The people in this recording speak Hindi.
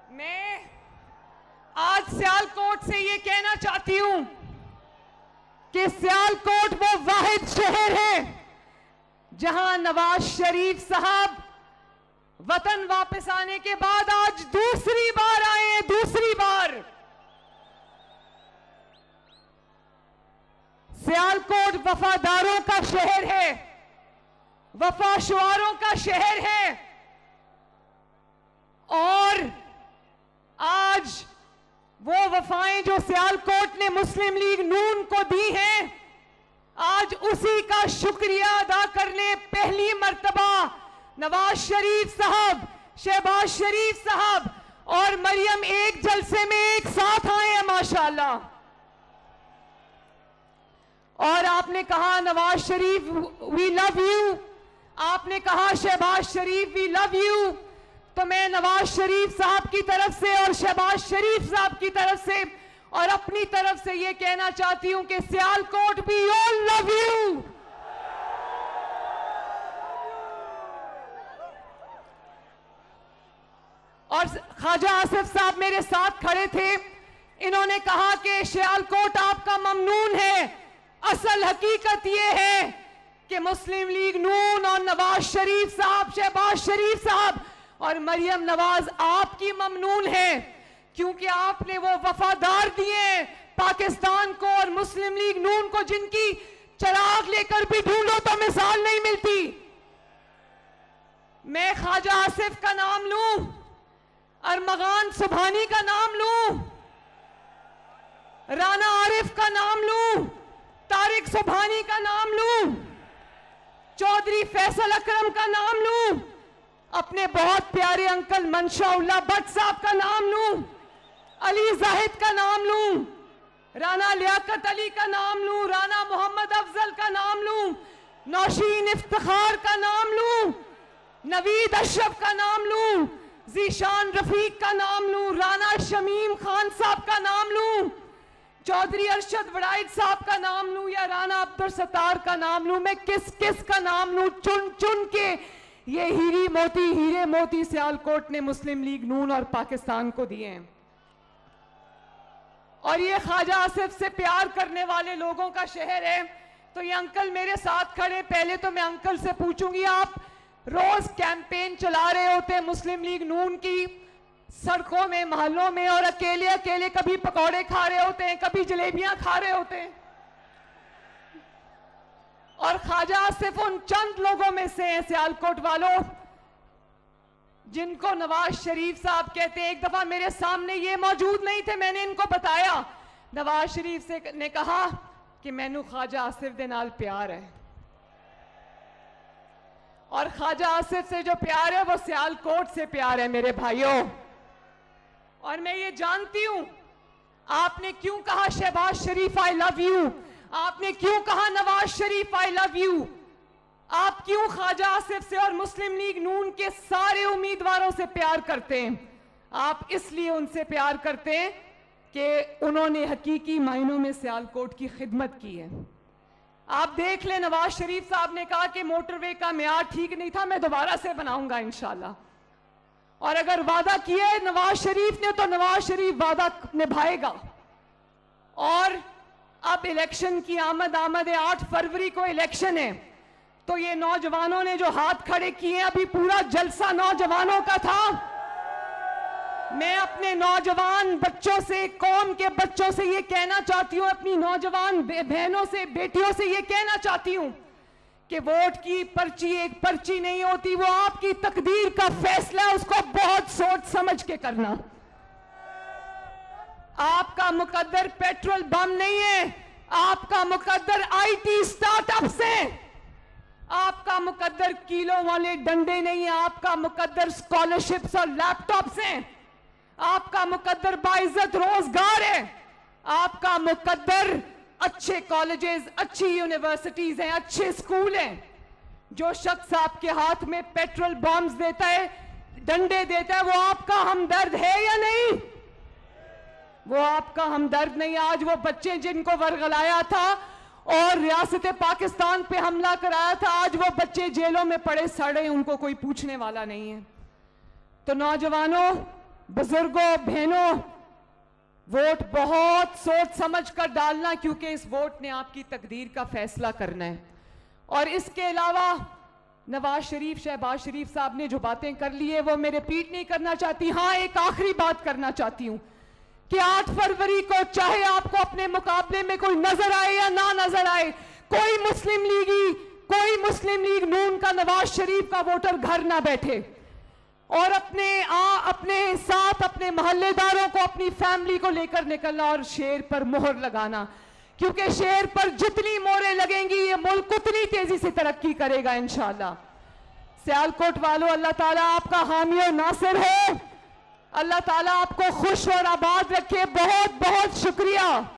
मैं आज सियालकोट से ये कहना चाहती हूं कि सियालकोट वो वाहिद शहर है जहां नवाज शरीफ साहब वतन वापस आने के बाद आज दूसरी बार आए हैं। दूसरी बार सियालकोट वफादारों का शहर है, वफाशुआरों का शहर है। और आज वो वफाएं जो सियालकोट ने मुस्लिम लीग नून को दी हैं, आज उसी का शुक्रिया अदा करने पहली मर्तबा नवाज शरीफ साहब, शहबाज शरीफ साहब और मरियम एक जलसे में एक साथ आए हैं माशाल्लाह। और आपने कहा Nawaz Sharif we love you, आपने कहा शहबाज शरीफ वी लव यू, तो मैं नवाज शरीफ साहब की तरफ से और शहबाज शरीफ साहब की तरफ से और अपनी तरफ से ये कहना चाहती हूं कि Sialkot we all love you. और ख्वाजा आसिफ साहब मेरे साथ खड़े थे, इन्होंने कहा कि सियालकोट आपका ममनून है। असल हकीकत यह है कि मुस्लिम लीग नून और नवाज शरीफ साहब, शहबाज शरीफ साहब और मरियम नवाज आपकी ममनून है, क्योंकि आपने वो वफादार दिए पाकिस्तान को और मुस्लिम लीग नून को, जिनकी चिराग लेकर भी ढूंढो तो मिसाल नहीं मिलती। मैं ख्वाजा आसिफ का नाम लूं, अरमगान सुबहानी का नाम लूं, राना आरिफ का नाम लूं, तारिक सुबहानी का नाम लूं, चौधरी फैसल अकरम का नाम लूं, अपने बहुत प्यारे अंकल मंशाउल्लाह भट्ट साहब का नाम लूं, अली जाहिद का नाम लूं, राना लियाकत अली का नाम लूं, राना मोहम्मद अफजल का नाम लूं, नौशीन इफ्तिखार का नाम लूं, नवीद अशरफ का नाम लूं, जीशान रफीक का नाम लूं, राना शमीम खान साहब का नाम लूं, चौधरी अरशद वड़ाइद साहब का नाम लूं या राना अब्दुल सत्तार का नाम लूं, मैं किस किस का नाम लूं? चुन चुन के ये हीरे मोती सियालकोट ने मुस्लिम लीग नून और पाकिस्तान को दिए हैं। और ये ख्वाजा आसिफ से प्यार करने वाले लोगों का शहर है। तो ये अंकल मेरे साथ खड़े, पहले तो मैं अंकल से पूछूंगी, आप रोज कैंपेन चला रहे होते हैं मुस्लिम लीग नून की, सड़कों में, मोहल्लों में, और अकेले अकेले कभी पकौड़े खा रहे होते हैं, कभी जलेबियां खा रहे होते हैं। और ख्वाजा आसिफ उन चंद लोगों में से हैं, सियालकोट वालों, जिनको नवाज शरीफ साहब कहते हैं। एक दफा मेरे सामने ये मौजूद नहीं थे, मैंने इनको बताया, नवाज शरीफ से ने कहा कि मैनू ख्वाजा आसिफ दे नाल प्यार है। और ख्वाजा आसिफ से जो प्यार है वो सियालकोट से प्यार है मेरे भाइयों। और मैं ये जानती हूं आपने क्यों कहा शहबाज शरीफ आई लव यू, आपने क्यों कहा Nawaz Sharif I love you, आप क्यों ख्वाजा आसिफ से और मुस्लिम लीग नून के सारे उम्मीदवारों से प्यार करते हैं? आप इसलिए उनसे प्यार करते हैं कि उन्होंने हकीकी मायनों में सियालकोट की खिदमत की है। आप देख लें, नवाज शरीफ साहब ने कहा कि मोटरवे का मेयार ठीक नहीं था, मैं दोबारा से बनाऊंगा इंशाल्लाह। और अगर वादा किया है नवाज शरीफ ने तो नवाज शरीफ वादा निभाएगा। और अब इलेक्शन की आमद है, 8 फरवरी को इलेक्शन है, तो ये नौजवानों ने जो हाथ खड़े किए, अभी पूरा जलसा नौजवानों का था। मैं अपने नौजवान बच्चों से, कौम के बच्चों से ये कहना चाहती हूं, अपनी नौजवान बहनों से, बेटियों से ये कहना चाहती हूं कि वोट की पर्ची एक पर्ची नहीं होती, वो आपकी तकदीर का फैसला है, उसको बहुत सोच समझ के करना। आपका मुकद्दर पेट्रोल बम नहीं है, आपका मुकद्दर आईटी स्टार्टअप्स है, आपका मुकद्दर किलो वाले डंडे नहीं है, आपका मुकद्दर स्कॉलरशिप्स और लैपटॉप्स हैं, आपका मुकद्दर बाइज्जत रोजगार है, आपका मुकद्दर अच्छे कॉलेजेस, अच्छी यूनिवर्सिटीज हैं, अच्छे स्कूल हैं। जो शख्स आपके हाथ में पेट्रोल बॉम्ब्स देता है, डंडे देता है, वो आपका हमदर्द है या नहीं? वो आपका हमदर्द नहीं। आज वो बच्चे जिनको वरगलाया था और रियासत पाकिस्तान पे हमला कराया था, आज वो बच्चे जेलों में पड़े सड़े, उनको कोई पूछने वाला नहीं है। तो नौजवानों, बुजुर्गों, बहनों, वोट बहुत सोच समझ कर डालना, क्योंकि इस वोट ने आपकी तकदीर का फैसला करना है। और इसके अलावा नवाज शरीफ, शहबाज शरीफ साहब ने जो बातें कर ली है वो मैं रिपीट नहीं करना चाहती। हाँ, एक आखिरी बात करना चाहती हूं कि 8 फरवरी को चाहे आपको अपने मुकाबले में कोई नजर आए या ना नजर आए, कोई मुस्लिम लीग नून का नवाज शरीफ का वोटर घर ना बैठे और अपने साथ अपने मोहल्लेदारों को, अपनी फैमिली को लेकर निकलना और शेर पर मोहर लगाना, क्योंकि शेर पर जितनी मोहरें लगेंगी ये मुल्क उतनी तेजी से तरक्की करेगा इंशाअल्लाह। सियालकोट वालों, अल्लाह ताला आपका हामी और नासिर हो। अल्लाह ताला आपको खुश और आबाद रखे। बहुत बहुत शुक्रिया।